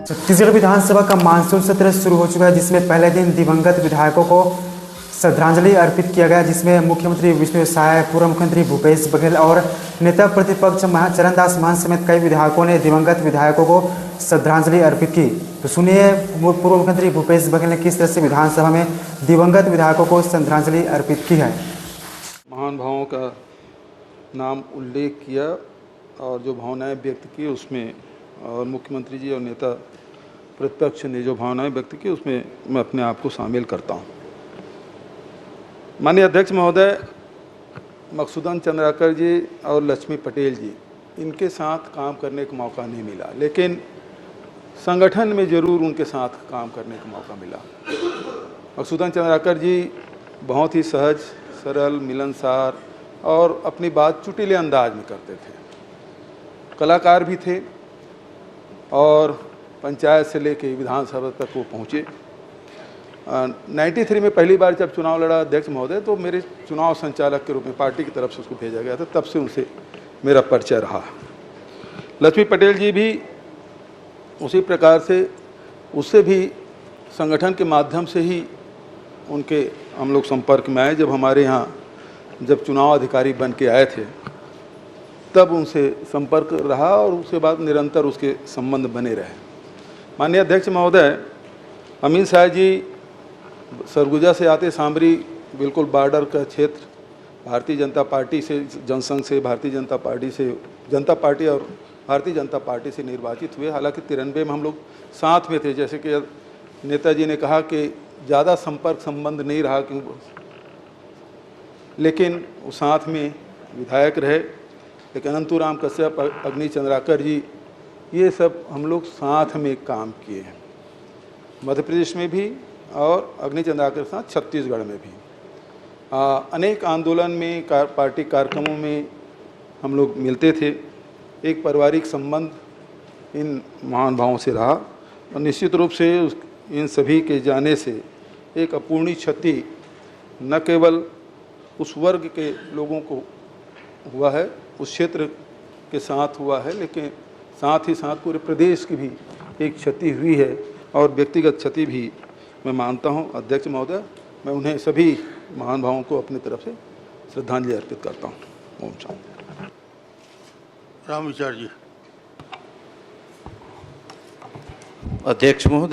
छत्तीसगढ़ विधानसभा का मानसून सत्र शुरू हो चुका है, जिसमें पहले दिन दिवंगत विधायकों को श्रद्धांजलि अर्पित किया गया, जिसमें मुख्यमंत्री विष्णु साय, पूर्व मुख्यमंत्री भूपेश बघेल और नेता प्रतिपक्ष चरणदास महंत समेत कई विधायकों ने दिवंगत विधायकों को श्रद्धांजलि अर्पित की। तो सुनिए पूर्व मुख्यमंत्री भूपेश बघेल ने किस तरह से विधानसभा में दिवंगत विधायकों को श्रद्धांजलि अर्पित की है। महान भावों का नाम उल्लेख किया और जो भावनाएं व्यक्त की उसमें, और मुख्यमंत्री जी और नेता प्रतिपक्ष ने जो भावनाएं व्यक्त की उसमें मैं अपने आप को शामिल करता हूं। माननीय अध्यक्ष महोदय, मकसूदन चंद्राकर जी और लक्ष्मी पटेल जी, इनके साथ काम करने का मौका नहीं मिला, लेकिन संगठन में ज़रूर उनके साथ काम करने का मौका मिला। मकसूदन चंद्राकर जी बहुत ही सहज, सरल, मिलनसार और अपनी बात चुटीले अंदाज में करते थे। कलाकार भी थे और पंचायत से लेके विधानसभा तक वो पहुँचे। 93 में पहली बार जब चुनाव लड़ा अध्यक्ष महोदय, तो मेरे चुनाव संचालक के रूप में पार्टी की तरफ से उसको भेजा गया था। तब से उनसे मेरा परिचय रहा। लक्ष्मी पटेल जी भी उसी प्रकार से, उससे भी संगठन के माध्यम से ही उनके हम लोग संपर्क में आए। जब हमारे यहाँ जब चुनाव अधिकारी बन के आए थे, तब उनसे संपर्क रहा और उसके बाद निरंतर उसके संबंध बने रहे। माननीय अध्यक्ष महोदय, अमीन शाह जी सरगुजा से आते, सामरी बिल्कुल बॉर्डर का क्षेत्र, भारतीय जनता पार्टी से, जनसंघ से, भारतीय जनता पार्टी से, जनता पार्टी और भारतीय जनता पार्टी से निर्वाचित हुए। हालांकि 93 में हम लोग साथ में थे। जैसे कि नेताजी ने कहा कि ज़्यादा संपर्क संबंध नहीं रहा, लेकिन वो साथ में विधायक रहे। लेकिन अनंतुराम कश्यप, अग्नि चंद्राकर जी, ये सब हम लोग साथ में काम किए हैं, मध्य प्रदेश में भी और अग्नि चंद्राकर के साथ छत्तीसगढ़ में भी। अनेक आंदोलन में, पार्टी कार्यक्रमों में हम लोग मिलते थे। एक पारिवारिक संबंध इन महान भावों से रहा और निश्चित रूप से इन सभी के जाने से एक अपूर्णीय क्षति न केवल उस वर्ग के लोगों को हुआ है, उस क्षेत्र के साथ हुआ है, लेकिन साथ ही साथ पूरे प्रदेश की भी एक क्षति हुई है और व्यक्तिगत क्षति भी मैं मानता हूं। अध्यक्ष महोदय, मैं उन्हें सभी महान भावों को अपनी तरफ से श्रद्धांजलि अर्पित करता हूं। ओम शांति। राम विचार जी। अध्यक्ष महोदय।